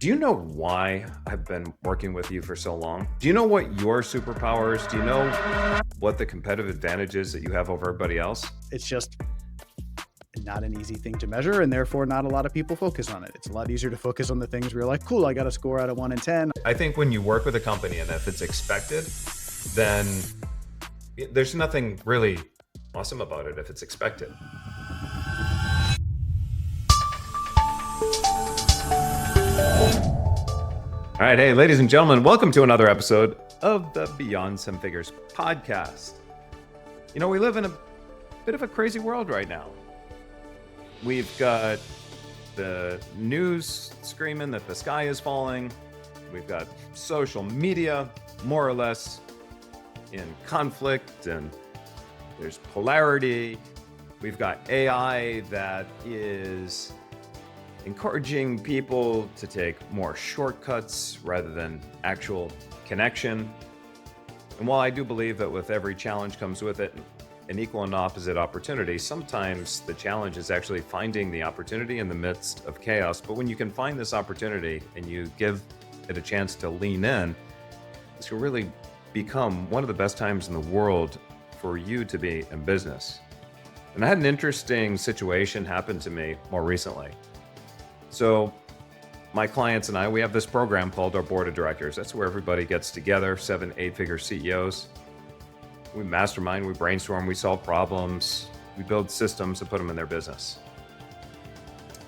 Do you know why I've been working with you for so long? Do you know what your superpower is? Do you know what the competitive advantage is that you have over everybody else? It's just not an easy thing to measure, and therefore not a lot of people focus on it. It's a lot easier to focus on the things where you're like, cool, I got a score out of 1 in 10. I think when you work with a company and if it's expected, then there's nothing really awesome about it if it's expected. All right, hey, ladies and gentlemen, welcome to another episode of the Beyond Seven Figures podcast. You know, we live in a bit of a crazy world right now. We've got the news screaming that the sky is falling. We've got social media more or less in conflict, and there's polarity. We've got AI that is encouraging people to take more shortcuts rather than actual connection. And while I do believe that with every challenge comes with it an equal and opposite opportunity, sometimes the challenge is actually finding the opportunity in the midst of chaos. But when you can find this opportunity and you give it a chance to lean in, this will really become one of the best times in the world for you to be in business. And I had an interesting situation happen to me more recently. So my clients and I, we have this program called our board of directors. That's where everybody gets together, 7, 8-figure CEOs. We mastermind, we brainstorm, we solve problems, we build systems to put them in their business.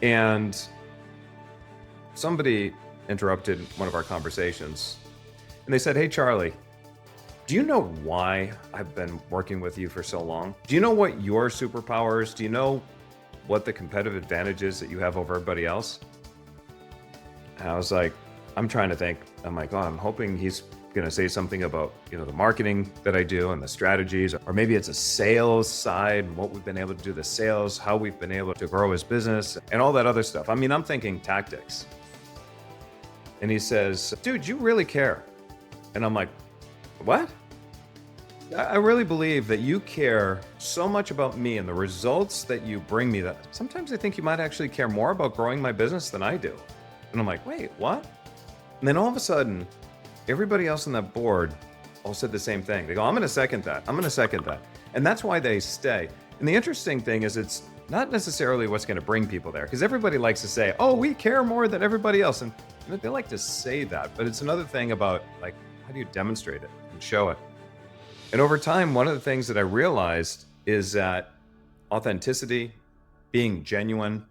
And somebody interrupted one of our conversations and they said, "Hey, Charlie, do you know why I've been working with you for so long? Do you know what your superpower is? Do you know what the competitive advantage is that you have over everybody else?" And I was like, I'm trying to think. I'm like, oh, I'm hoping he's going to say something about, the marketing that I do and the strategies, or maybe it's a sales side, and what we've been able to do, the sales, how we've been able to grow his business and all that other stuff. I mean, I'm thinking tactics. And he says, "Dude, you really care." And I'm like, what? I really believe that you care so much about me and the results that you bring me that sometimes I think you might actually care more about growing my business than I do. And I'm like, wait, what? And then all of a sudden, everybody else on that board all said the same thing. They go, I'm going to second that. I'm going to second that. And that's why they stay. And the interesting thing is it's not necessarily what's going to bring people there, because everybody likes to say, oh, we care more than everybody else. And they like to say that, but it's another thing about like, how do you demonstrate it and show it? And over time, one of the things that I realized is that authenticity, being genuine,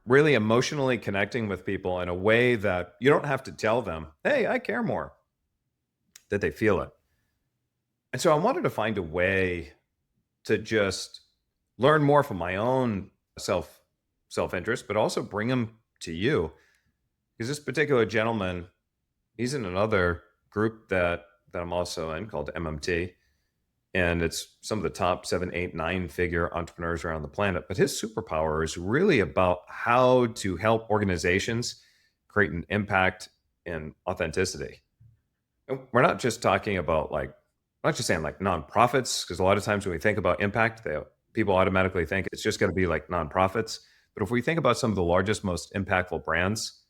really emotionally connecting with people in a way that you don't have to tell them, hey, I care more, that they feel it. And so I wanted to find a way to just learn more from my own self-interest, but also bring them to you. Because this particular gentleman, he's in another group that I'm also in called MMT. And it's some of the top 7, 8, 9-figure entrepreneurs around the planet. But his superpower is really about how to help organizations create an impact in authenticity. And we're not just talking about I'm not just saying like nonprofits, because a lot of times when we think about impact, people automatically think it's just going to be like nonprofits. But if we think about some of the largest, most impactful brands,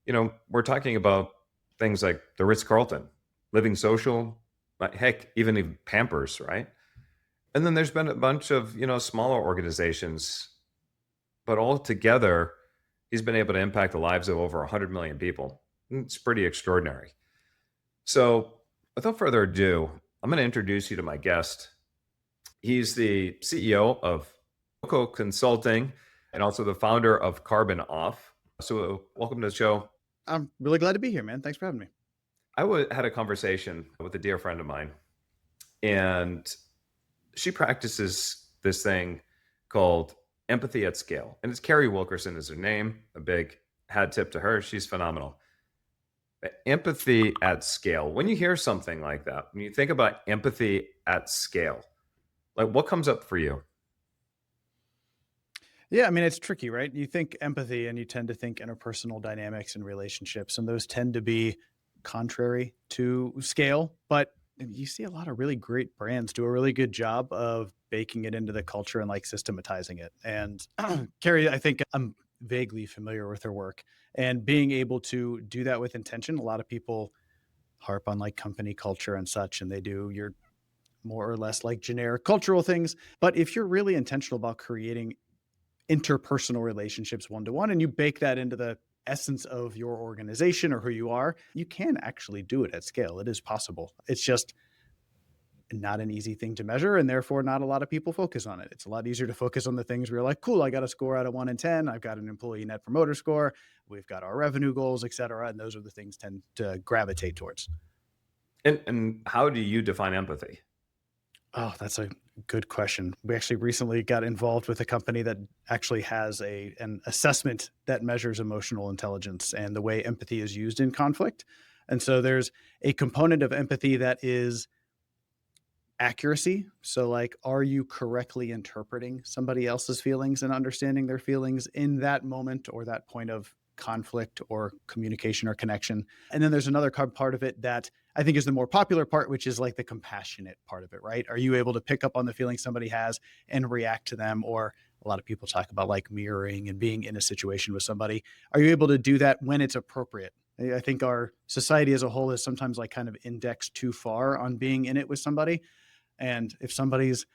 we're talking about things like the Ritz Carlton, Living Social, heck, even Pampers, right? And then there's been a bunch of, smaller organizations, but all together, he's been able to impact the lives of over 100 million people. It's pretty extraordinary. So without further ado, I'm going to introduce you to my guest. He's the CEO of Yoko Consulting and also the founder of Carbon Off. So welcome to the show. I'm really glad to be here, man. Thanks for having me. I had a conversation with a dear friend of mine, and she practices this thing called empathy at scale. And it's Carrie Wilkerson is her name. A big hat tip to her. She's phenomenal. But empathy at scale. When you hear something like that, when you think about empathy at scale, like what comes up for you? Yeah, I mean, it's tricky, right? You think empathy and you tend to think interpersonal dynamics and relationships, and those tend to be contrary to scale. But you see a lot of really great brands do a really good job of baking it into the culture and like systematizing it. And Carrie, I think I'm vaguely familiar with their work. And being able to do that with intention, a lot of people harp on like company culture and such, and they do your more or less like generic cultural things. But if you're really intentional about creating interpersonal relationships one to one, and you bake that into the essence of your organization or who you are, you can actually do it at scale. It is possible. It's just not an easy thing to measure, and therefore not a lot of people focus on it. It's a lot easier to focus on the things where you're like, cool, I got a score out of 1 in 10. I've got an employee net promoter score. We've got our revenue goals, et cetera. And those are the things tend to gravitate towards. And how do you define empathy? Oh, that's a good question. We actually recently got involved with a company that actually has an assessment that measures emotional intelligence and the way empathy is used in conflict. And so there's a component of empathy that is accuracy. So, like, are you correctly interpreting somebody else's feelings and understanding their feelings in that moment or that point of conflict or communication or connection? And then there's another part of it that I think is the more popular part, which is like the compassionate part of it, right? Are you able to pick up on the feelings somebody has and react to them? Or a lot of people talk about like mirroring and being in a situation with somebody. Are you able to do that when it's appropriate? I think our society as a whole is sometimes like kind of indexed too far on being in it with somebody. And if somebody's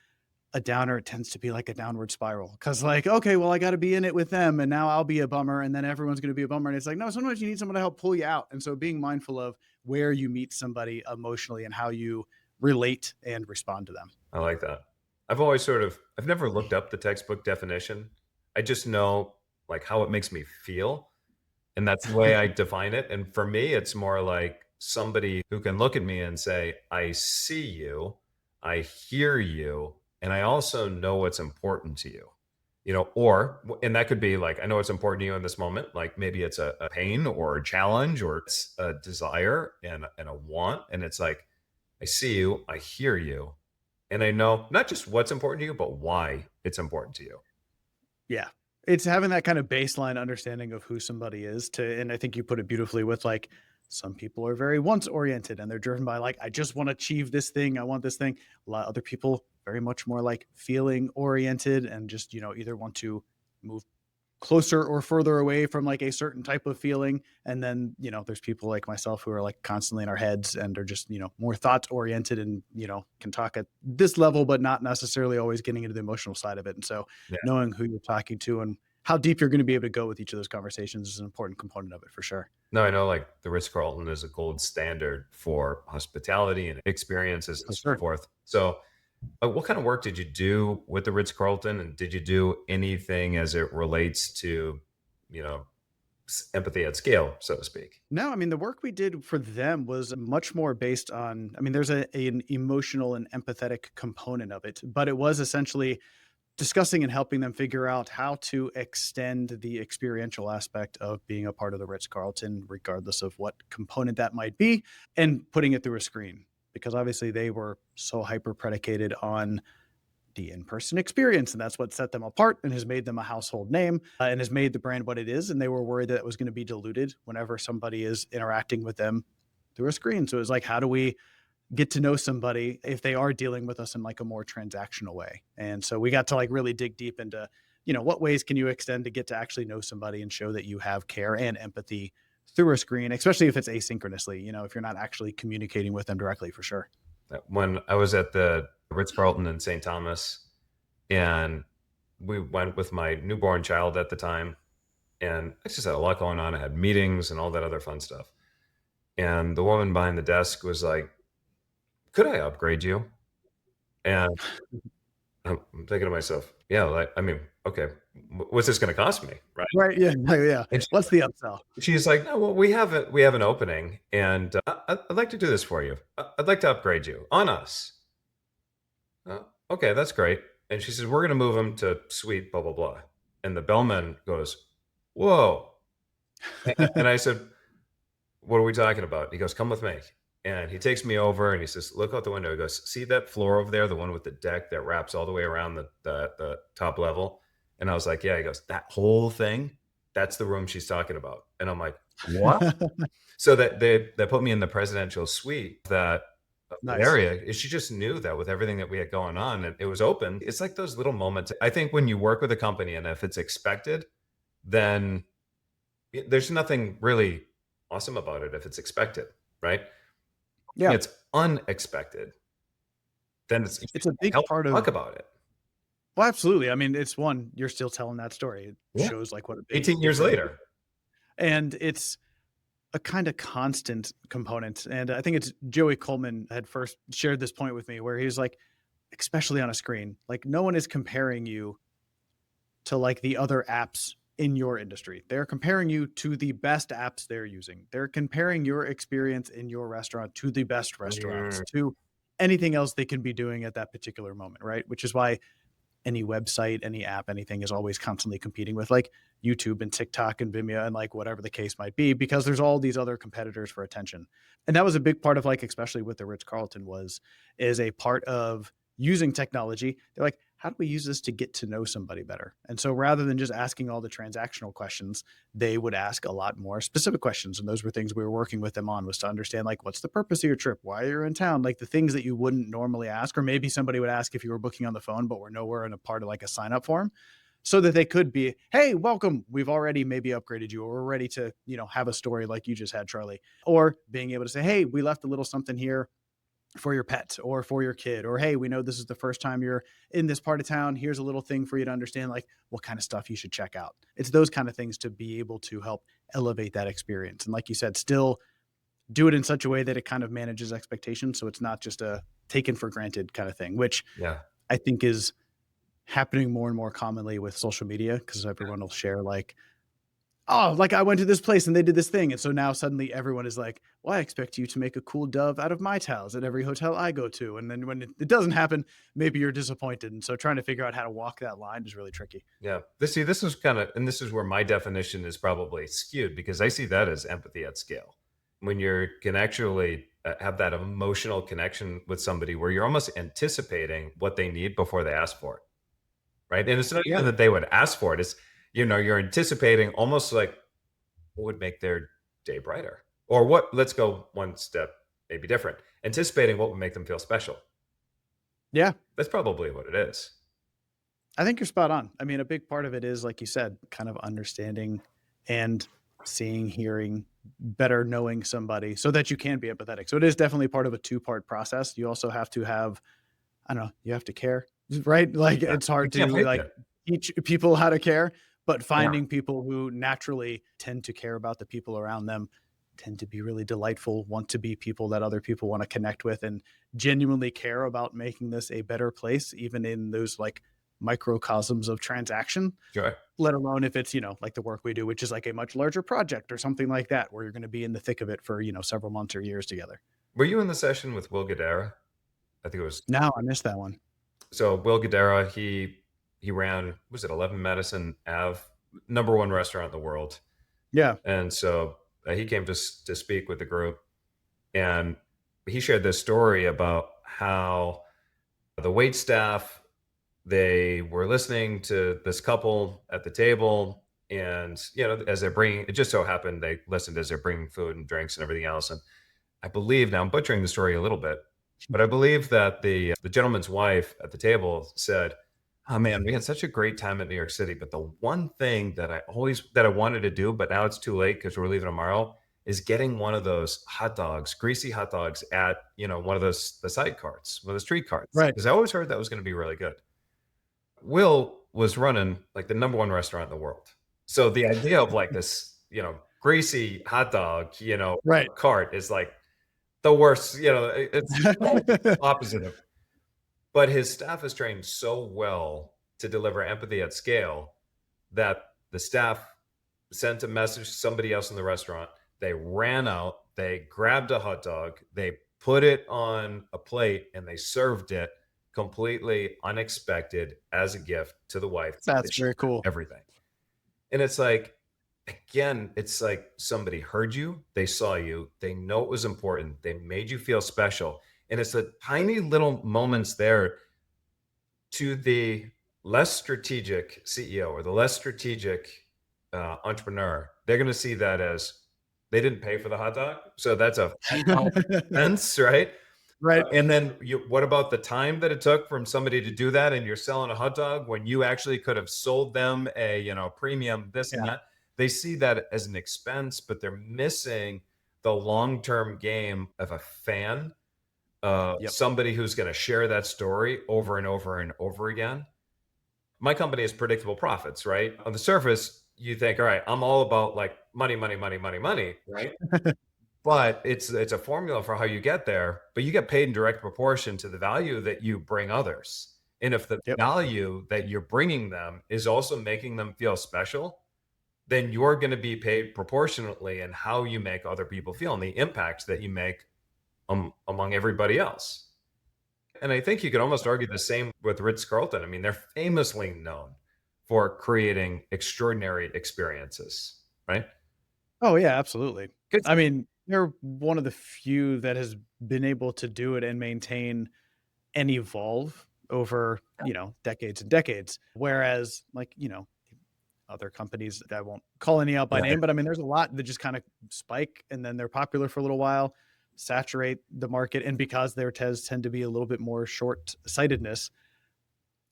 a downer, it tends to be like a downward spiral. Cause like, okay, well, I got to be in it with them and now I'll be a bummer and then everyone's going to be a bummer. And it's like, no, sometimes you need someone to help pull you out. And so being mindful of where you meet somebody emotionally and how you relate and respond to them. I like that. I've never looked up the textbook definition. I just know like how it makes me feel. And that's the way I define it. And for me, it's more like somebody who can look at me and say, I see you, I hear you, and I also know what's important to you. And that could be like, I know what's important to you in this moment. Like maybe it's a pain or a challenge or it's a desire and a want. And it's like, I see you, I hear you, and I know not just what's important to you, but why it's important to you. Yeah. It's having that kind of baseline understanding of who somebody is and I think you put it beautifully with like, some people are very wants oriented and they're driven by like, I just want to achieve this thing. I want this thing. A lot of other people very much more like feeling oriented and just, either want to move closer or further away from like a certain type of feeling. And then, there's people like myself who are like constantly in our heads and are just, more thoughts oriented and, can talk at this level, but not necessarily always getting into the emotional side of it. And so Yeah. knowing who you're talking to and how deep you're going to be able to go with each of those conversations is an important component of it for sure. No, I know like the Ritz Carlton is a gold standard for hospitality and experiences and For so sure. forth. So, what kind of work did you do with the Ritz Carlton, and did you do anything as it relates to, you know, empathy at scale, so to speak? No, I mean, the work we did for them was much more based on, I mean, there's an emotional and empathetic component of it, but it was essentially discussing and helping them figure out how to extend the experiential aspect of being a part of the Ritz Carlton, regardless of what component that might be, and putting it through a screen. Because obviously they were so hyper predicated on the in-person experience, and that's what set them apart and has made them a household name and has made the brand what it is. And they were worried that it was going to be diluted whenever somebody is interacting with them through a screen. So it was like, how do we get to know somebody if they are dealing with us in like a more transactional way? And so we got to like really dig deep into, what ways can you extend to get to actually know somebody and show that you have care and empathy through a screen, especially if it's asynchronously, if you're not actually communicating with them directly, for sure. When I was at the Ritz Carlton in St. Thomas, and we went with my newborn child at the time, and I just had a lot going on. I had meetings and all that other fun stuff. And the woman behind the desk was like, "Could I upgrade you?" And I'm thinking to myself, "Yeah, like, I mean, okay, what's this going to cost me, right?" Right. Yeah. Yeah. And What's the upsell? she's like, "No, well, we have an opening, and I'd like to do this for you. I'd like to upgrade you on us." Okay, that's great. And she says, "We're going to move him to suite, blah, blah, blah." And the bellman goes, "Whoa." And I said, "What are we talking about?" He goes, "Come with me." And he takes me over and he says, "Look out the window." He goes, "See that floor over there, the one with the deck that wraps all the way around the top level?" And I was like, "Yeah." He goes, "That whole thing, that's the room she's talking about." And I'm like, "What?" So that they put me in the presidential suite that Nice. area. She just knew that with everything that we had going on and it was open. It's like those little moments. I think when you work with a company and if it's expected, then there's nothing really awesome about it if it's expected, right? Yeah. It's unexpected, then it's It's a big help part of talk about it. well, absolutely. I mean, it's one, you're still telling that story. It Yeah. shows like what a big 18 years difference later. and it's a kind of constant component. And I think it's Joey Coleman had first shared this point with me where he was like, especially on a screen, like no one is comparing you to like the other apps in your industry. They're comparing you to the best apps they're using. They're comparing your experience in your restaurant to the best restaurants, Mm, to anything else they can be doing at that particular moment, right? Which is why any website, any app, anything is always constantly competing with like YouTube and TikTok and Vimeo and like whatever the case might be, because there's all these other competitors for attention. And that was a big part of like, especially with the Ritz Carlton is a part of using technology. They're like, how do we use this to get to know somebody better? And so rather than just asking all the transactional questions, they would ask a lot more specific questions. And those were things we were working with them on, was to understand like, what's the purpose of your trip? Why are you in town? Like the things that you wouldn't normally ask, or maybe somebody would ask if you were booking on the phone, but were nowhere in a part of like a sign up form, so that they could be, hey, welcome. We've already maybe upgraded you, or we're ready to, have a story like you just had, Charlie, or being able to say, hey, we left a little something here for your pet or for your kid, or hey, we know this is the first time you're in this part of town, here's a little thing for you to understand like what kind of stuff you should check out. It's those kind of things to be able to help elevate that experience, and like you said, still do it in such a way that it kind of manages expectations, so it's not just a taken for granted kind of thing, which yeah. I think is happening more and more commonly with social media, because everyone will share like, oh, like I went to this place and they did this thing. And so now suddenly everyone is like, well, I expect you to make a cool dove out of my towels at every hotel I go to. And then when it doesn't happen, maybe you're disappointed. And so trying to figure out how to walk that line is really tricky. Yeah. This is kind of, and this is where my definition is probably skewed, because I see that as empathy at scale. When you can actually have that emotional connection with somebody where you're almost anticipating what they need before they ask for it. Right. And it's not Yeah. even that they would ask for it. It's, you're anticipating almost like what would make their day brighter, or what, let's go one step, maybe different, anticipating what would make them feel special. Yeah. That's probably what it is. I think you're spot on. I mean, a big part of it is, like you said, kind of understanding and seeing, hearing, better knowing somebody so that you can be empathetic. So it is definitely part of a two-part process. You also have to have, I don't know, you have to care, right? Like Yeah. it's You hard can't to fake like it. teach people how to care, but Yeah. finding people who naturally tend to care about the people around them, tend to be really delightful, want to be people that other people want to connect with, and genuinely care about making this a better place, even in those like microcosms of transaction, Sure. let alone if it's, like the work we do, which is like a much larger project or something like that, where you're going to be in the thick of it for, several months or years together. Were you in the session with Will Guidara? I think it was. Now I missed that one. So Will Guidara, he ran, was it 11 Madison Ave, number one restaurant in the world. Yeah. And so he came to speak with the group, and he shared this story about how the wait staff, they were listening to this couple at the table, and as they're bringing, it just so happened they listened as they're bringing food and drinks and everything else. And I believe, now I'm butchering the story a little bit, but I believe that the gentleman's wife at the table said, "Oh man, we had such a great time in New York City, but the one thing that I wanted to do, but now it's too late because we're leaving tomorrow, is getting one of those hot dogs, greasy hot dogs at one of those the side carts, one of the street carts, Right. because I always heard that was going to be really good." Will was running like the number one restaurant in the world, so the idea of like this greasy hot dog Right. cart is like the worst. It's opposite of. But his staff is trained so well to deliver empathy at scale that the staff sent a message to somebody else in the restaurant. They ran out, they grabbed a hot dog, they put it on a plate, and they served it completely unexpected as a gift to the wife. They That's shared very cool. everything. And it's like, again, it's like somebody heard you, they saw you, they know it was important, they made you feel special. And it's the tiny little moments there. To the less strategic CEO or the less strategic entrepreneur, they're going to see that as they didn't pay for the hot dog. So that's a expense, right? Right. And then what about the time that it took from somebody to do that? And you're selling a hot dog when you actually could have sold them a, premium, this and Yeah. that. They see that as an expense, but they're missing the long-term game of a fan, Yep. somebody who's going to share that story over and over and over again. My company has predictable profits, right? On the surface, you think, all right, I'm all about like money, money, money, money, money, right? But it's a formula for how you get there, but you get paid in direct proportion to the value that you bring others. And if the Yep. value that you're bringing them is also making them feel special, then you're going to be paid proportionately in how you make other people feel and the impact that you make among everybody else. And I think you could almost argue the same with Ritz Carlton. I mean, they're famously known for creating extraordinary experiences, right? Oh yeah, absolutely. 'Cause- I mean, they're one of the few that has been able to do it and maintain and evolve over, decades and decades. Whereas like, other companies that I won't call any out by yeah, name, but I mean, there's a lot that just kind of spike and then they're popular for a little while, saturate the market. And because their tests tend to be a little bit more short sightedness,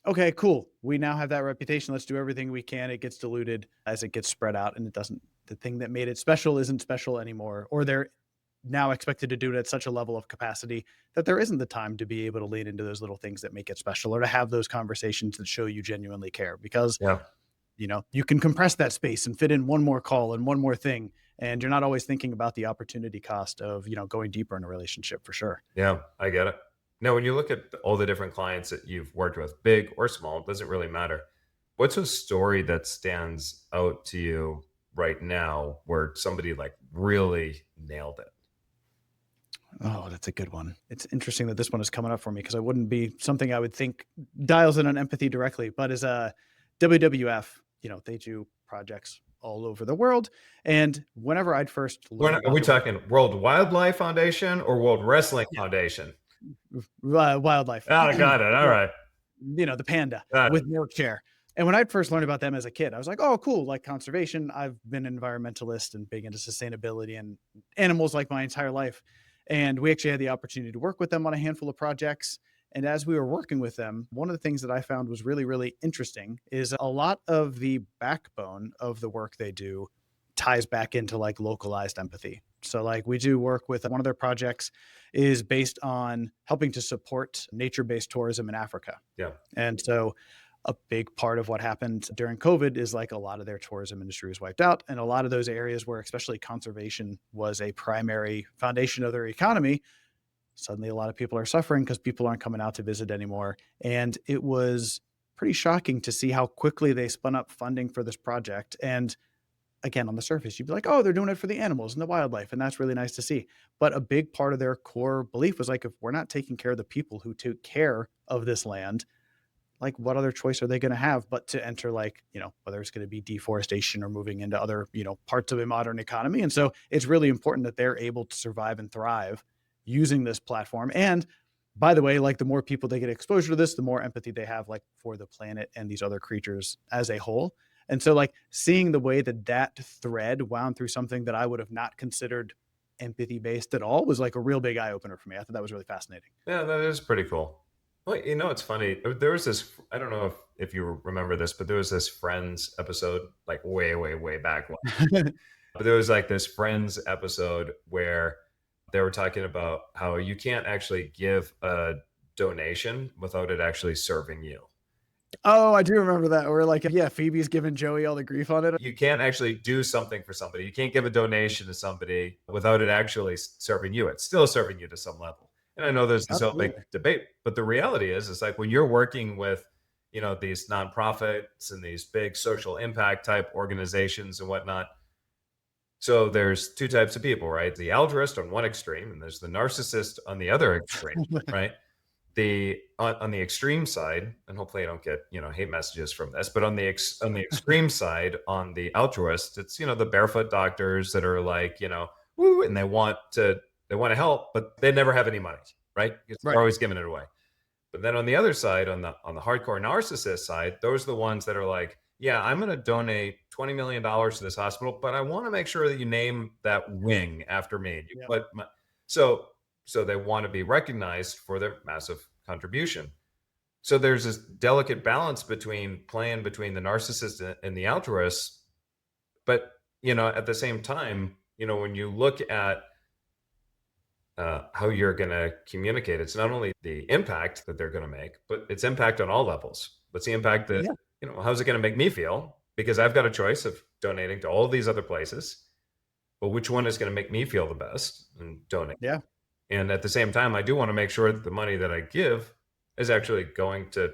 okay, cool. We now have that reputation. Let's do everything we can. It gets diluted as it gets spread out, and it doesn't. The thing that made it special isn't special anymore, or they're now expected to do it at such a level of capacity that there isn't the time to be able to lean into those little things that make it special, or to have those conversations that show you genuinely care. Because yeah. you can compress that space and fit in one more call and one more thing, and you're not always thinking about the opportunity cost of going deeper in a relationship for sure. Yeah, I get it. Now, when you look at all the different clients that you've worked with, big or small, it doesn't really matter. What's a story that stands out to you right now where somebody like really nailed it? Oh, that's a good one. It's interesting that this one is coming up for me because it wouldn't be something I would think dials in on empathy directly, but as a WWF, they do projects all over the world. And whenever I'd first learned Are about we the work, talking World Wildlife Foundation or World Wrestling yeah, Foundation? wildlife, Oh, got it. All yeah, right. the panda Got it. with milk chair. And when I first learned about them as a kid, I was like, oh, cool, like conservation. I've been an environmentalist and big into sustainability and animals like my entire life. And we actually had the opportunity to work with them on a handful of projects. And as we were working with them, one of the things that I found was really, really interesting is a lot of the backbone of the work they do ties back into like localized empathy. So like we do work with one of their projects is based on helping to support nature-based tourism in Africa. Yeah. And so a big part of what happened during COVID is like a lot of their tourism industry was wiped out. And a lot of those areas where especially conservation was a primary foundation of their economy, suddenly a lot of people are suffering because people aren't coming out to visit anymore. And it was pretty shocking to see how quickly they spun up funding for this project. And again, on the surface, you'd be like, oh, they're doing it for the animals and the wildlife. And that's really nice to see. But a big part of their core belief was like, if we're not taking care of the people who take care of this land, like what other choice are they going to have but to enter like whether it's going to be deforestation or moving into other parts of a modern economy. And so it's really important that they're able to survive and thrive using this platform. And by the way, like the more people they get exposure to this, the more empathy they have like for the planet and these other creatures as a whole. And so like seeing the way that that thread wound through something that I would have not considered empathy based at all was like a real big eye opener for me. I thought that was really fascinating. Yeah, that is pretty cool. Well, it's funny. There was this, I don't know if you remember this, but there was this Friends episode like way, way, way back. But there was like this Friends episode where they were talking about how you can't actually give a donation without it actually serving you. Oh, I do remember that. Where like, yeah, Phoebe's giving Joey all the grief on it. You can't actually do something for somebody. You can't give a donation to somebody without it actually serving you. It's still serving you to some level. And I know there's this whole big Absolutely. debate, but the reality is, it's like when you're working with, these nonprofits and these big social impact type organizations and whatnot. So there's two types of people, right? The altruist on one extreme, and there's the narcissist on the other extreme, right? On the extreme side, and hopefully I don't get hate messages from this, but on the extreme side, on the altruist, it's the barefoot doctors that are like woo, and they want to help, but they never have any money, right? Because they're Right. always giving it away. But then on the other side, on the hardcore narcissist side, those are the ones that are like, yeah, I'm going to donate $20 million to this hospital, but I want to make sure that you name that wing after me. Yeah. So So they want to be recognized for their massive contribution. So there's this delicate balance between playing between the narcissist and the altruist. But, at the same time, when you look at how you're going to communicate, it's not only the impact that they're going to make, but it's impact on all levels. What's the impact that, Yeah. how's it going to make me feel? Because I've got a choice of donating to all these other places, but which one is going to make me feel the best and donate? Yeah. And at the same time, I do want to make sure that the money that I give is actually going to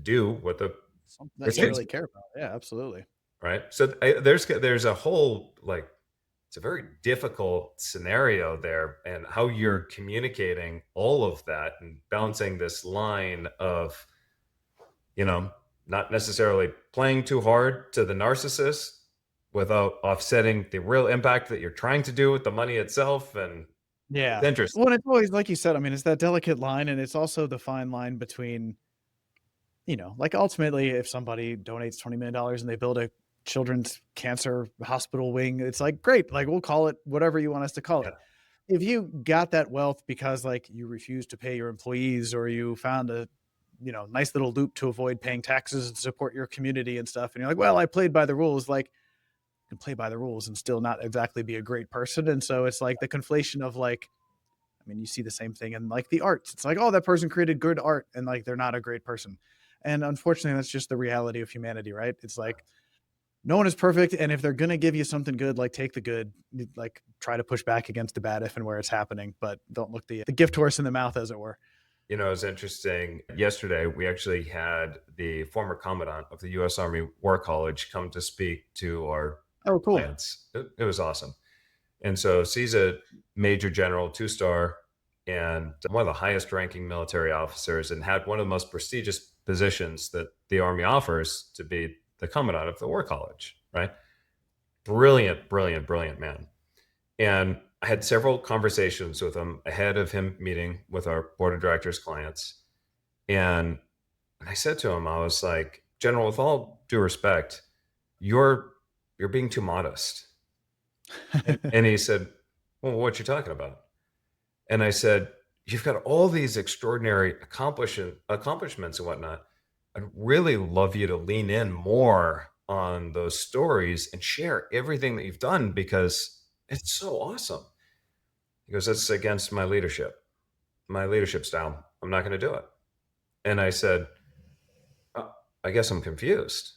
do what the Something that you recipients, really care about. Yeah, absolutely. right? So there's a whole, like, it's a very difficult scenario there, and how you're communicating all of that and balancing this line of, not necessarily playing too hard to the narcissist without offsetting the real impact that you're trying to do with the money itself. And it's Yeah. interesting. Well, and it's always like you said, I mean, it's that delicate line, and it's also the fine line between, like ultimately, if somebody donates $20 million and they build a children's cancer hospital wing, it's like, great, like we'll call it whatever you want us to call it. Yeah. If you got that wealth because like you refused to pay your employees, or you found a, nice little loop to avoid paying taxes and support your community and stuff, and you're like, well, I played by the rules, like you can play by the rules and still not exactly be a great person. And so it's like the conflation of like, I mean, you see the same thing in like the arts. It's like, oh, that person created good art, and like they're not a great person. And unfortunately, that's just the reality of humanity, right? It's like no one is perfect, and if they're gonna give you something good, like take the good, like try to push back against the bad if and where it's happening, but don't look the gift horse in the mouth, as it were. It's interesting. Yesterday, we actually had the former commandant of the U.S. Army War College come to speak to our Oh, cool. clients. It was awesome. And so he's a major general, 2-star, and one of the highest ranking military officers, and had one of the most prestigious positions that the Army offers, to be the commandant of the War College, right? Brilliant, brilliant, brilliant man. And I had several conversations with him ahead of him meeting with our board of directors clients. And I said to him, I was like, General, with all due respect, you're being too modest. And he said, well, what you talking about? And I said, you've got all these extraordinary accomplishments and whatnot. I'd really love you to lean in more on those stories and share everything that you've done, because it's so awesome. He goes, that's against my leadership style. I'm not going to do it. And I said, I guess I'm confused.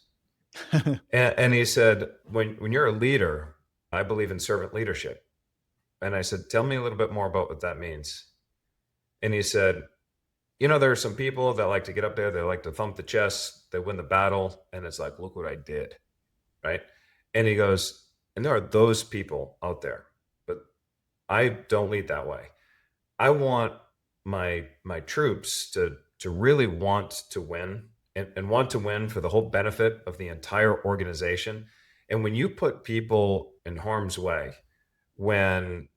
And he said, when you're a leader, I believe in servant leadership. And I said, tell me a little bit more about what that means. And he said, there are some people that like to get up there, they like to thump the chest, they win the battle, and it's like, look what I did, right? And he goes, and there are those people out there, but I don't lead that way. I want my troops to really want to win, and want to win for the whole benefit of the entire organization. And when you put people in harm's way, when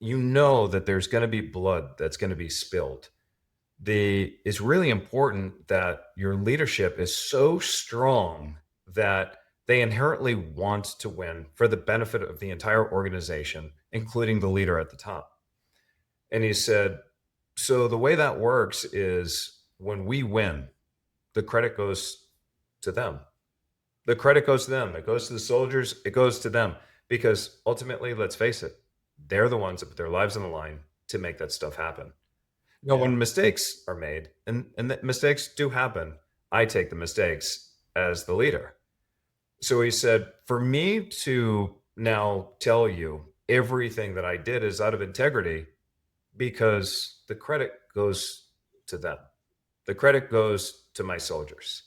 you know that there's going to be blood that's going to be spilled, it's really important that your leadership is so strong that they inherently want to win for the benefit of the entire organization, including the leader at the top. And he said, so the way that works is when we win, the credit goes to them. The credit goes to them. It goes to the soldiers. It goes to them, because ultimately, let's face it, they're the ones that put their lives on the line to make that stuff happen. Yeah. When mistakes are made, and mistakes do happen, I take the mistakes as the leader. So he said, for me to now tell you everything that I did is out of integrity, because the credit goes to them. The credit goes to my soldiers.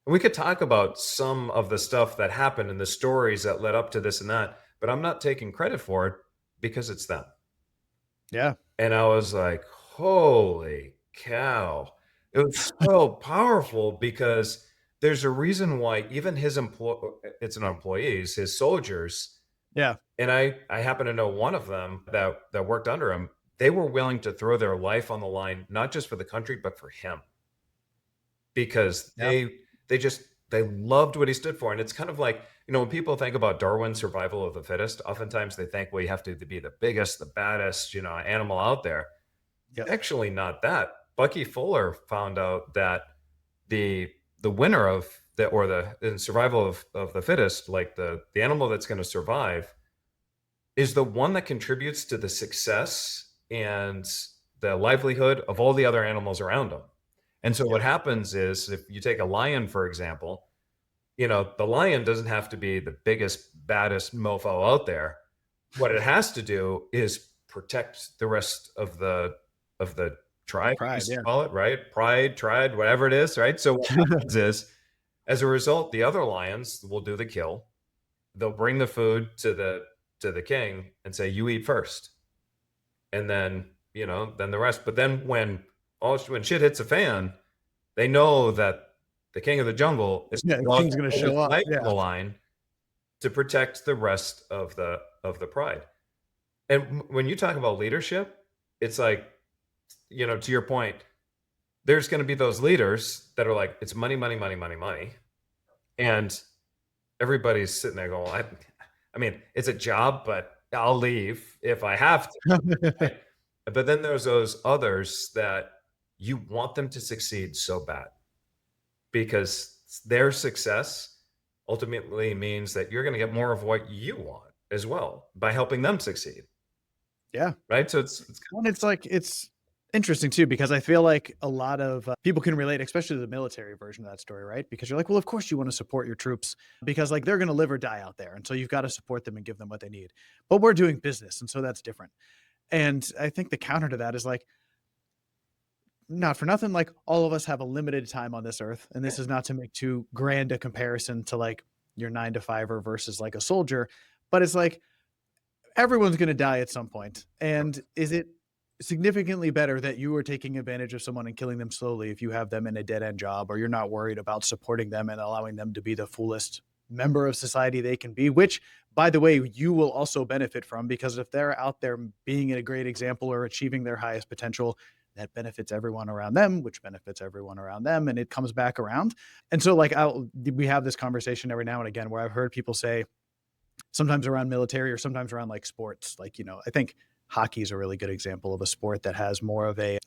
And we could talk about some of the stuff that happened and the stories that led up to this and that, but I'm not taking credit for it, because it's them. Yeah. And I was like, holy cow. It was so powerful, because there's a reason why even it's not employees, his soldiers, Yeah. and I happen to know one of them that worked under him, they were willing to throw their life on the line, not just for the country, but for him, because Yeah. they just they loved what he stood for. And it's kind of like, when people think about Darwin's survival of the fittest, oftentimes they think, well, you have to be the biggest, the baddest, animal out there. Yep. Actually, not that. Bucky Fuller found out that the winner of the or the in survival of the fittest, like the animal that's going to survive, is the one that contributes to the success and the livelihood of all the other animals around them. And so what Yep. happens is, if you take a lion, for example, the lion doesn't have to be the biggest, baddest mofo out there. What it has to do is protect the rest of the tribe, you Pride. used to Yeah. call it, right? Pride, tribe, whatever it is, right? So what happens is, as a result, the other lions will do the kill. They'll bring the food to the king and say, "You eat first," and then then the rest. But then when shit hits a fan, they know that the king of the jungle is Yeah. The going king's going to to show up. flag Yeah. the line to protect the rest of the pride. And when you talk about leadership, it's like, to your point, there's going to be those leaders that are like, it's money, money, money, money, money. And everybody's sitting there going, I mean, it's a job, but I'll leave if I have to. Right? But then there's those others that you want them to succeed so bad, because their success ultimately means that you're going to get more of what you want as well by helping them succeed. Yeah. Right. So it's Well, it's like it's interesting too because I feel like a lot of people can relate, especially to the military version of that story, right? Because you're like, well, of course you want to support your troops because like they're going to live or die out there, and so you've got to support them and give them what they need. But we're doing business, and so that's different. And I think the counter to that is like, not for nothing, like all of us have a limited time on this earth, and this is not to make too grand a comparison to like your 9 to 5er versus like a soldier, but it's like everyone's going to die at some point. And is it significantly better that you are taking advantage of someone and killing them slowly if you have them in a dead end job, or you're not worried about supporting them and allowing them to be the fullest member of society they can be, which by the way, you will also benefit from, because if they're out there being a great example or achieving their highest potential, that benefits everyone around them, which benefits everyone around them. And it comes back around. And so like we have this conversation every now and again where I've heard people say, sometimes around military or sometimes around like sports. Like, I think hockey is a really good example of a sport that has more of a,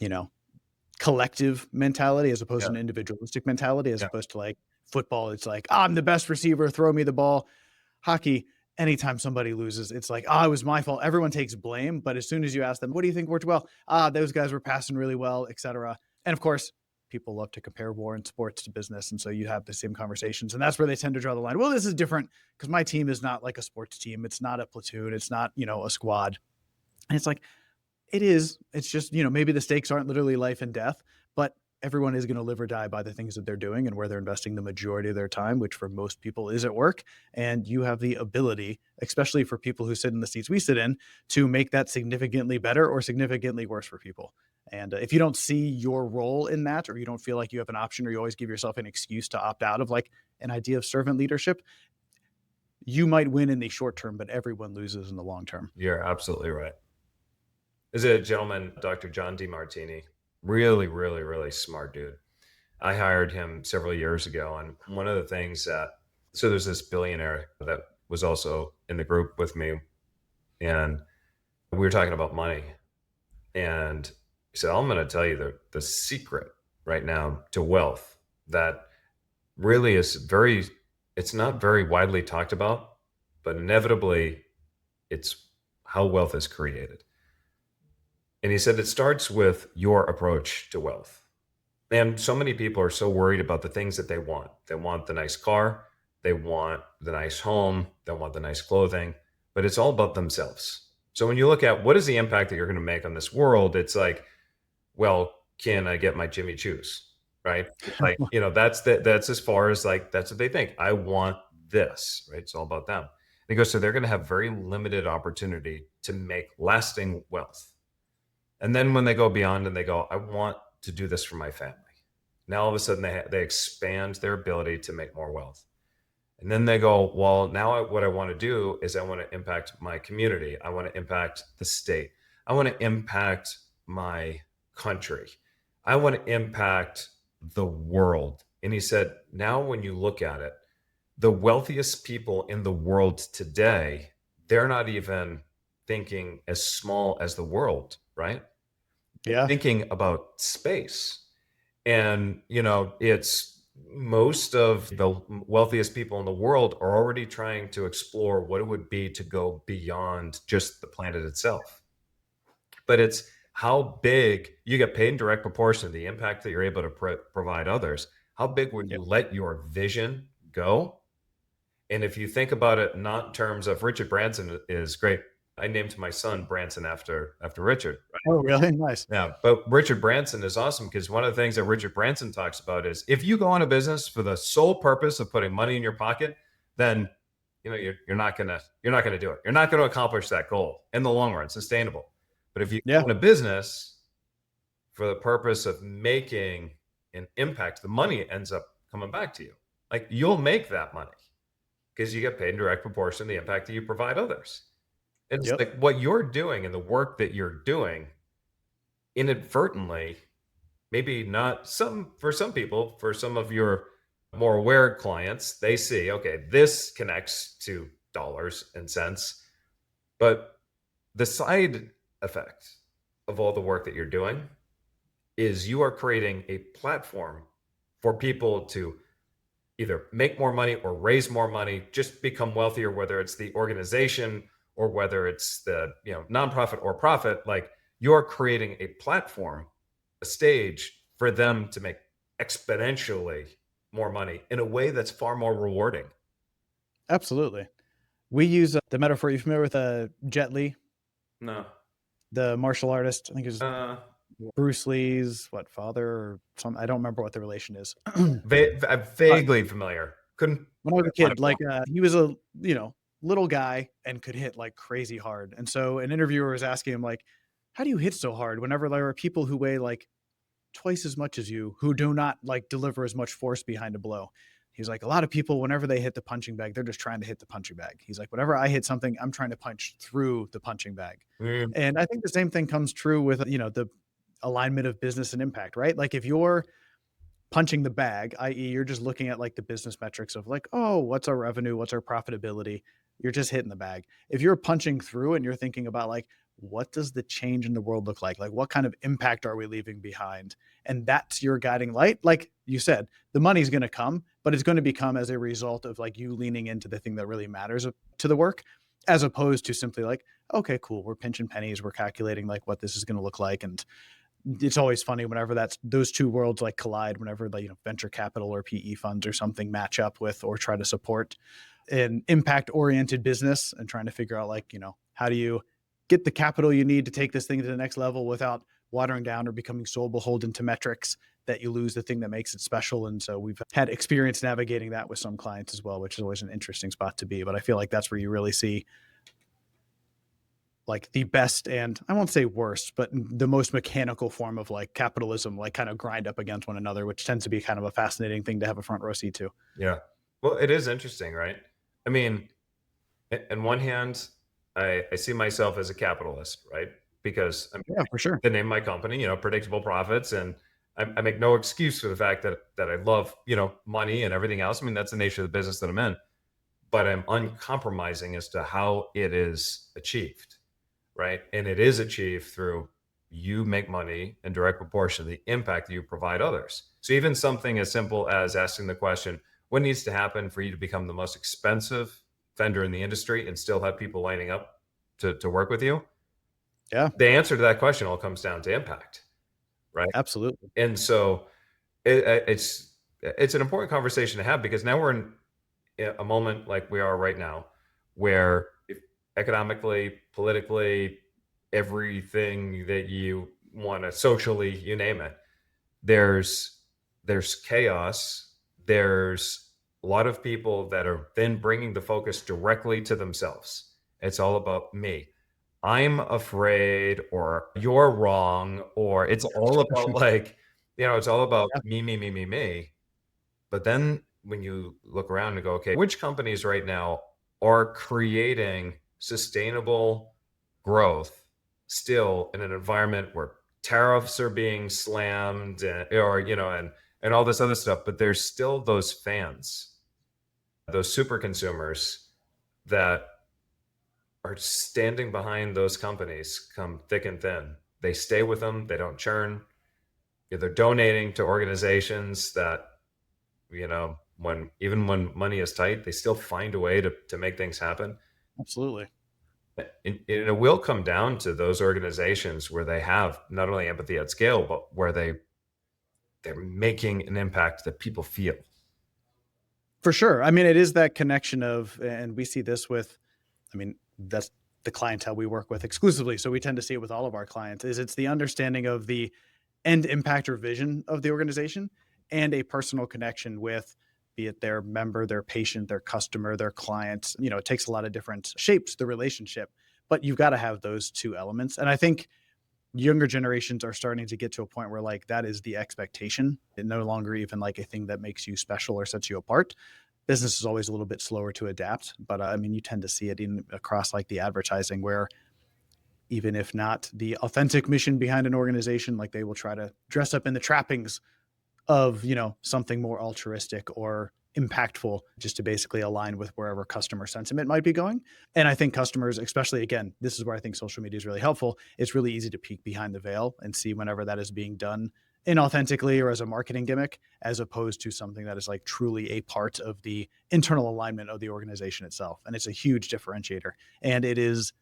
collective mentality as opposed yeah, to an individualistic mentality, as yeah, opposed to like football. It's like, I'm the best receiver, throw me the ball. Hockey, anytime somebody loses, it's like, it was my fault. Everyone takes blame. But as soon as you ask them, what do you think worked well? Those guys were passing really well, etc. And of course, people love to compare war and sports to business. And so you have the same conversations. And that's where they tend to draw the line. Well, this is different because my team is not like a sports team. It's not a platoon. It's not, a squad. And it's like, it is. It's just, maybe the stakes aren't literally life and death, but everyone is going to live or die by the things that they're doing and where they're investing the majority of their time, which for most people is at work. And you have the ability, especially for people who sit in the seats we sit in, to make that significantly better or significantly worse for people. And if you don't see your role in that, or you don't feel like you have an option, or you always give yourself an excuse to opt out of like an idea of servant leadership, you might win in the short term, but everyone loses in the long term. you're absolutely right. There's a gentleman, Dr. John DeMartini, really, really, really smart dude. I hired him several years ago, and one of the things so there's this billionaire that was also in the group with me, and we were talking about money, and he said, "I'm going to tell you the secret right now to wealth that really it's not very widely talked about, but inevitably it's how wealth is created." And he said it starts with your approach to wealth. And so many people are so worried about the things that they want. They want the nice car, they want the nice home, they want the nice clothing, but it's all about themselves. So when you look at what is the impact that you're going to make on this world, it's like, well, can I get my Jimmy Choos? Right? Like, that's as far as like that's what they think. I want this, right? It's all about them. And he goes, so they're going to have very limited opportunity to make lasting wealth. And then when they go beyond and they go, I want to do this for my family. Now all of a sudden they expand their ability to make more wealth. And then they go, well, now what I want to do is I want to impact my community. I want to impact the state. I want to impact my country. I want to impact the world. And he said, now when you look at it, the wealthiest people in the world today, they're not even thinking as small as the world, right? They're Yeah. thinking about space. And, it's most of the wealthiest people in the world are already trying to explore what it would be to go beyond just the planet itself. But it's how big you get paid in direct proportion to the impact that you're able to provide others. How big would Yep. you let your vision go? And if you think about it, not in terms of Richard Branson is great. I named my son Branson after Richard. Oh, really? Nice. Yeah, but Richard Branson is awesome because one of the things that Richard Branson talks about is if you go on a business for the sole purpose of putting money in your pocket, then you're not gonna do it. You're not going to accomplish that goal in the long run, sustainable. But if you Yeah. own a business for the purpose of making an impact, the money ends up coming back to you. Like you'll make that money because you get paid in direct proportion to the impact that you provide others. It's Yep. like what you're doing and the work that you're doing inadvertently, maybe not for some people, for some of your more aware clients, they see, okay, this connects to dollars and cents, but the side effect of all the work that you're doing is you are creating a platform for people to either make more money or raise more money, just become wealthier, whether it's the organization or whether it's the nonprofit or profit. Like you're creating a platform, a stage for them to make exponentially more money in a way that's far more rewarding. Absolutely. We use the metaphor. You familiar with Jet Li, No. the martial artist? I think it was uh Bruce Lee's father or some. I don't remember what the relation is. I'm But vaguely familiar, couldn't when I was a quite kid, like, he was a, little guy and could hit, like, crazy hard, and so an interviewer was asking him, like, "How do you hit so hard whenever there are people who weigh, like, twice as much as you who do not, like, deliver as much force behind a blow?" He's like, "A lot of people, whenever they hit the punching bag, they're just trying to hit the punching bag." He's like, "Whenever I hit something, I'm trying to punch through the punching bag." Mm, And I think the same thing comes true with, the alignment of business and impact, right? Like, if you're punching the bag, i.e., you're just looking at like the business metrics of like, oh, what's our revenue? What's our profitability? You're just hitting the bag. If you're punching through and you're thinking about like, what does the change in the world look like? Like, what kind of impact are we leaving behind? And that's your guiding light. Like you said, the money's going to come, but it's going to become as a result of like you leaning into the thing that really matters to the work, as opposed to simply like, okay, cool, we're pinching pennies, we're calculating like what this is going to look like. And it's always funny whenever those two worlds like collide, whenever the venture capital or PE funds or something match up with or try to support an impact oriented business and trying to figure out like, how do you get the capital you need to take this thing to the next level without watering down or becoming so beholden to metrics that you lose the thing that makes it special. And so we've had experience navigating that with some clients as well, which is always an interesting spot to be. But I feel like that's where you really see like the best, and I won't say worst, but the most mechanical form of like capitalism, like kind of grind up against one another, which tends to be kind of a fascinating thing to have a front row seat to. yeah. Well, it is interesting, right? I mean, on one hand, I see myself as a capitalist, right? Because I'm Yeah, for sure. the name of my company, predictable profits, and I make no excuse for the fact that I love, money and everything else. I mean, that's the nature of the business that I'm in, but I'm uncompromising as to how it is achieved, right? And it is achieved through you make money in direct proportion to the impact that you provide others. So even something as simple as asking the question, what needs to happen for you to become the most expensive vendor in the industry and still have people lining up to work with you? Yeah, The answer to that question all comes down to impact, right? absolutely. And so it's an important conversation to have because now we're in a moment like we are right now, where economically, politically, everything that you want to socially, you name it, there's chaos. There's a lot of people that are then bringing the focus directly to themselves. It's all about me. I'm afraid, or you're wrong, or it's all about like, it's all about Yeah, me, me, me, me, me. But then when you look around and go, okay, which companies right now are creating sustainable growth still in an environment where tariffs are being slammed, or, and and all this other stuff, but there's still those fans, those super consumers that are standing behind those companies come thick and thin. They stay with them, they don't churn. They're donating to organizations that, when even when money is tight, they still find a way to make things happen. Absolutely. And it will come down to those organizations where they have not only empathy at scale, but where they're making an impact that people feel. For sure. I mean, it is that connection of, and we see this with, I mean, that's the clientele we work with exclusively. So we tend to see it with all of our clients, is it's the understanding of the end impact or vision of the organization and a personal connection with, be it their member, their patient, their customer, their client. It takes a lot of different shapes, the relationship, but you've got to have those two elements. And I think younger generations are starting to get to a point where like that is the expectation. It no longer even like a thing that makes you special or sets you apart. Business is always a little bit slower to adapt, but I mean, you tend to see it in across like the advertising where even if not the authentic mission behind an organization, like they will try to dress up in the trappings of, something more altruistic or impactful just to basically align with wherever customer sentiment might be going. And I think customers, especially again, this is where I think social media is really helpful. It's really easy to peek behind the veil and see whenever that is being done inauthentically or as a marketing gimmick, as opposed to something that is like truly a part of the internal alignment of the organization itself. And it's a huge differentiator. And it's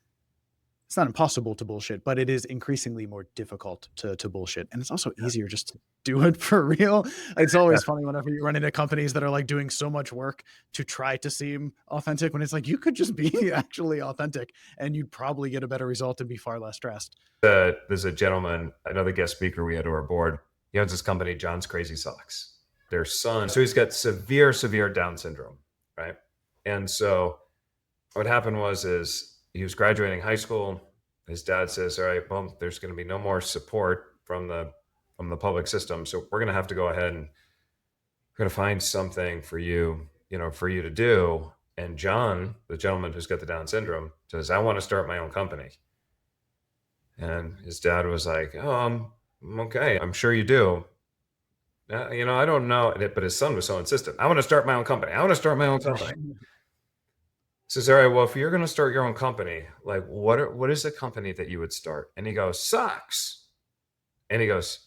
not impossible to bullshit, but it is increasingly more difficult to bullshit. And it's also easier just to do it for real. It's always funny whenever you run into companies that are like doing so much work to try to seem authentic when it's like, you could just be actually authentic and you'd probably get a better result and be far less stressed. There's a gentleman, another guest speaker we had to our board. He owns this company, John's Crazy Socks. Their son, so he's got severe Down syndrome, right? And so what happened is he was graduating high school. His dad says, all right, well, there's going to be no more support from the public system. So we're going to have to go ahead and we're going to find something for you to do. And John, the gentleman who's got the Down syndrome, says, I want to start my own company. And his dad was like, oh, okay, I'm sure you do. I don't know. But his son was so insistent. I want to start my own company. Says, all right, well, if you're going to start your own company, like what is the company that you would start? And he goes, socks. And he goes,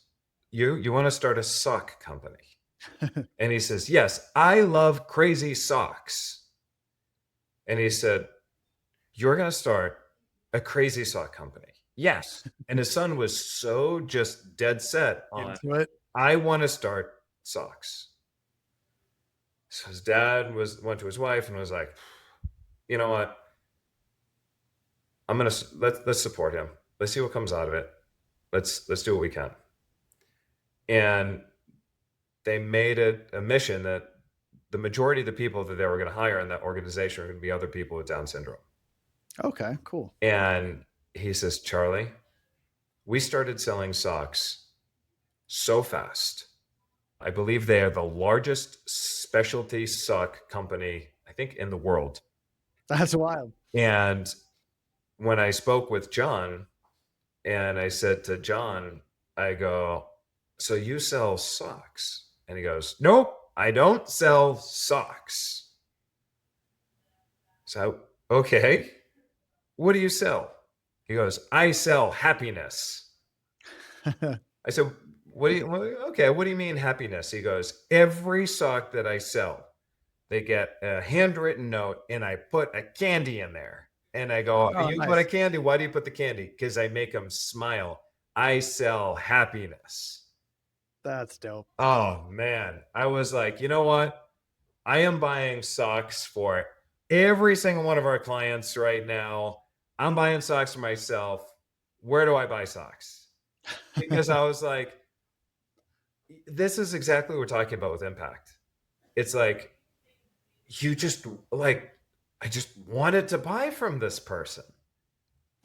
you want to start a sock company? And he says, yes, I love crazy socks. And he said, you're going to start a crazy sock company. Yes. And his son was so just dead set on it. I want to start socks. So his dad went to his wife and was like, you know what? Let's support him. Let's see what comes out of it. Let's do what we can. And they made it a mission that the majority of the people that they were going to hire in that organization are going to be other people with Down syndrome. Okay, cool. And he says, Charlie, we started selling socks so fast. I believe they are the largest specialty sock company, I think, in the world. That's wild. And when I spoke with John and I said to John, I go, so you sell socks? And he goes, nope, I don't sell socks. So, okay, what do you sell? He goes, I sell happiness. I said, what do you mean happiness? He goes, every sock that I sell, they get a handwritten note and I put a candy in there. And I go, you put a candy? Why do you put the candy? Because I make them smile. I sell happiness. That's dope. Oh, man. I was like, you know what? I am buying socks for every single one of our clients right now. I'm buying socks for myself. Where do I buy socks? Because I was like, this is exactly what we're talking about with impact. It's like, I just wanted to buy from this person.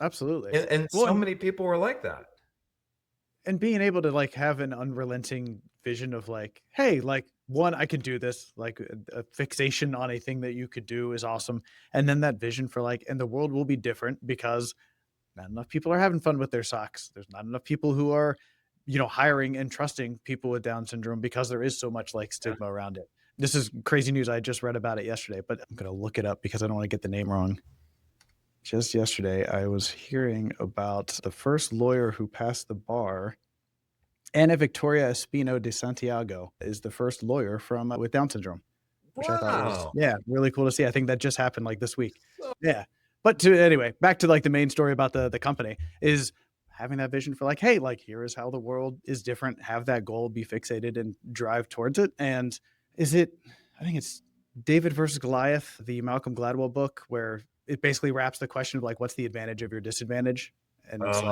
Absolutely. And so many people were like that. And being able to like have an unrelenting vision of like, hey, like one, I can do this, like a fixation on a thing that you could do is awesome. And then that vision for like, and the world will be different because not enough people are having fun with their socks. There's not enough people who are hiring and trusting people with Down syndrome because there is so much like stigma around it. This is crazy news. I just read about it yesterday, but I'm going to look it up because I don't want to get the name wrong. Just yesterday, I was hearing about the first lawyer who passed the bar. Ana Victoria Espino de Santiago is the first lawyer from with Down syndrome, which I thought was, really cool to see. I think that just happened like this week. Yeah. But anyway, back to like the main story about the company is having that vision for like, hey, like here is how the world is different. Have that goal, be fixated and drive towards it. And I think it's David versus Goliath, the Malcolm Gladwell book, where it basically wraps the question of like, what's the advantage of your disadvantage? And it's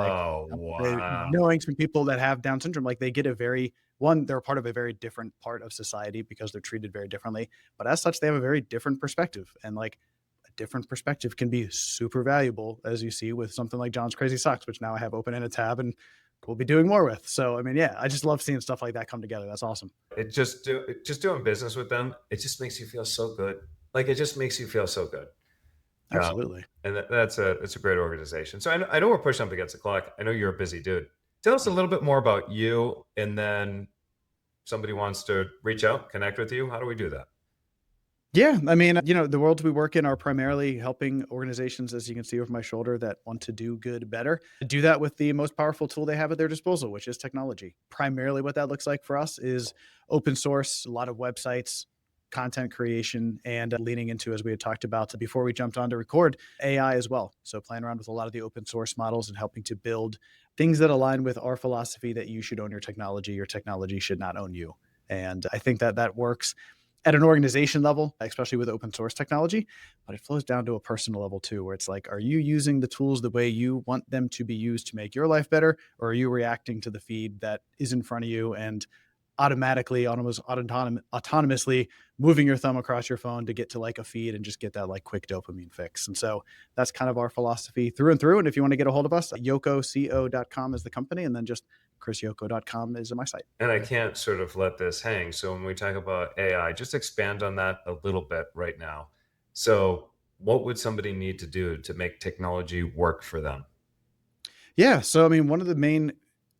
knowing some people that have Down syndrome, like they get they're a part of a very different part of society because they're treated very differently. But as such, they have a very different perspective. And like a different perspective can be super valuable, as you see with something like John's Crazy Socks, which now I have open in a tab and we'll be doing more with. So, I mean, I just love seeing stuff like that come together. That's awesome. Just doing business with them, it just makes you feel so good. Like it just makes you feel so good. Absolutely. And that's a great organization. So I know we're pushing up against the clock. I know you're a busy dude. Tell us a little bit more about you, and then somebody wants to reach out, connect with you. How do we do that? Yeah, I mean, the worlds we work in are primarily helping organizations, as you can see over my shoulder, that want to do good better. Do that with the most powerful tool they have at their disposal, which is technology. Primarily what that looks like for us is open source, a lot of websites, content creation, and leaning into, as we had talked about before we jumped on to record, AI as well. So playing around with a lot of the open source models and helping to build things that align with our philosophy that you should own your technology should not own you. And I think that works at an organization level, especially with open source technology, but it flows down to a personal level too, where it's like, are you using the tools the way you want them to be used to make your life better? Or are you reacting to the feed that is in front of you and automatically, almost autonomously moving your thumb across your phone to get to like a feed and just get that like quick dopamine fix? And so that's kind of our philosophy through and through. And if you want to get a hold of us, yokoco.com is the company, and then just chrisyoko.com is my site. And I can't sort of let this hang. So when we talk about AI, just expand on that a little bit right now. So what would somebody need to do to make technology work for them? Yeah. So, I mean, one of the main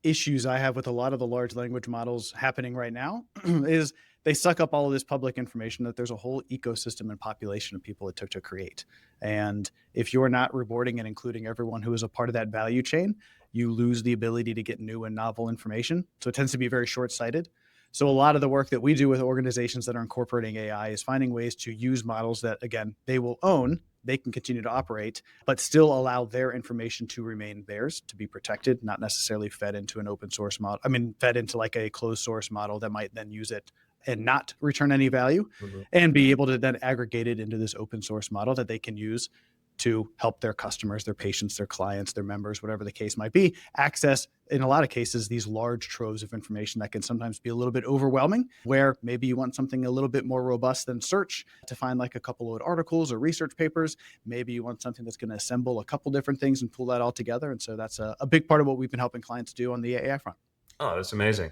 issues I have with a lot of the large language models happening right now is they suck up all of this public information that there's a whole ecosystem and population of people it took to create. And if you're not rewarding and including everyone who is a part of that value chain, you lose the ability to get new and novel information. So it tends to be very short-sighted. So a lot of the work that we do with organizations that are incorporating AI is finding ways to use models that, again, they will own, they can continue to operate, but still allow their information to remain theirs, to be protected, not necessarily fed into an open source model. I mean, fed into like a closed source model that might then use it and not return any value, and be able to then aggregate it into this open source model that they can use to help their customers, their patients, their clients, their members, whatever the case might be, access, in a lot of cases, these large troves of information that can sometimes be a little bit overwhelming, where maybe you want something a little bit more robust than search to find like a couple of articles or research papers. Maybe you want something that's going to assemble a couple different things and pull that all together. And so that's a big part of what we've been helping clients do on the AI front. Oh, that's amazing.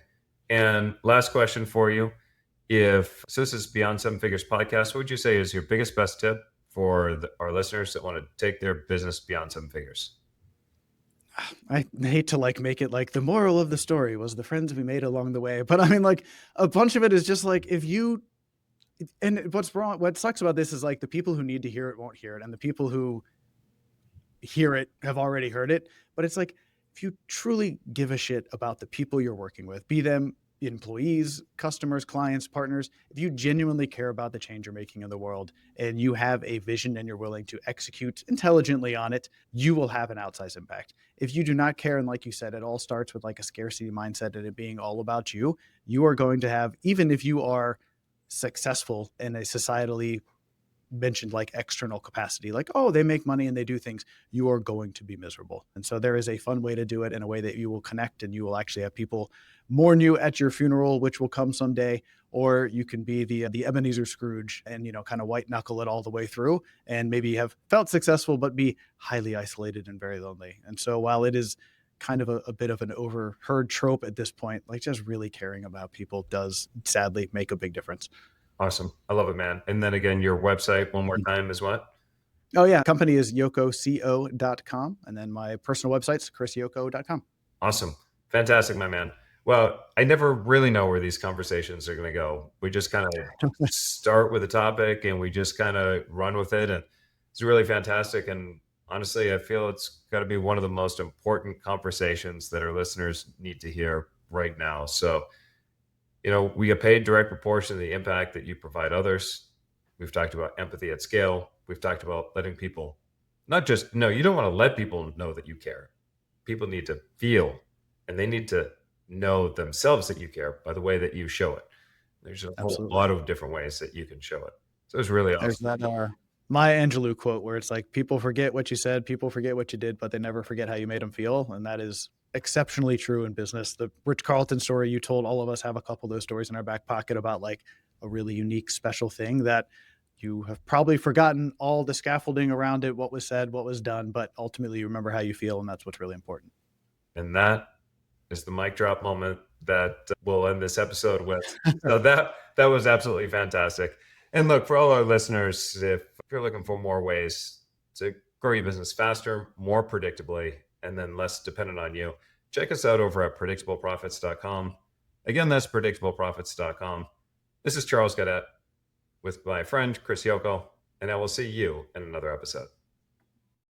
And last question for you. So this is Beyond Seven Figures podcast, what would you say is your biggest, best tip for our listeners that want to take their business beyond seven figures? I hate to like make it like the moral of the story was the friends we made along the way. But I mean, like a bunch of it is just like and what's wrong, what sucks about this is like the people who need to hear it won't hear it. And the people who hear it have already heard it. But it's like, if you truly give a shit about the people you're working with, be them employees, customers, clients, partners, if you genuinely care about the change you're making in the world and you have a vision and you're willing to execute intelligently on it, you will have an outsized impact. If you do not care, and like you said, it all starts with like a scarcity mindset and it being all about you, you are going to have, even if you are successful in a societally mentioned like external capacity, like, oh, they make money and they do things, you are going to be miserable. And so there is a fun way to do it in a way that you will connect and you will actually have people mourn you at your funeral, which will come someday, or you can be the Ebenezer Scrooge and, kind of white knuckle it all the way through and maybe have felt successful, but be highly isolated and very lonely. And so while it is kind of a bit of an overheard trope at this point, like just really caring about people does sadly make a big difference. Awesome. I love it, man. And then again, your website one more time is what? Oh yeah. Company is yokoco.com. And then my personal website's chrisyoko.com. Awesome. Fantastic, my man. Well, I never really know where these conversations are going to go. We just kind of start with a topic and we just kind of run with it. And it's really fantastic. And honestly, I feel it's got to be one of the most important conversations that our listeners need to hear right now. So, we get paid direct proportion to the impact that you provide others. We've talked about empathy at scale. We've talked about letting people not just no, you don't want to let people know that you care. People need to feel and they need to know themselves that you care by the way that you show it. There's a whole Absolutely. lot of different ways that you can show it. So it's really There's awesome. that Maya Angelou quote where it's like, people forget what you said, people forget what you did, but they never forget how you made them feel. And that is exceptionally true in business. The Ritz Carlton story you told, all of us have a couple of those stories in our back pocket about like a really unique, special thing that you have probably forgotten all the scaffolding around it, what was said, what was done, but ultimately you remember how you feel. And that's what's really important. And that is the mic drop moment that we'll end this episode with. So that was absolutely fantastic. And look, for all our listeners, if you're looking for more ways to grow your business faster, more predictably, and then less dependent on you, check us out over at predictableprofits.com. Again, that's predictableprofits.com. This is Charles Gadet with my friend Chris Yoko, and I will see you in another episode.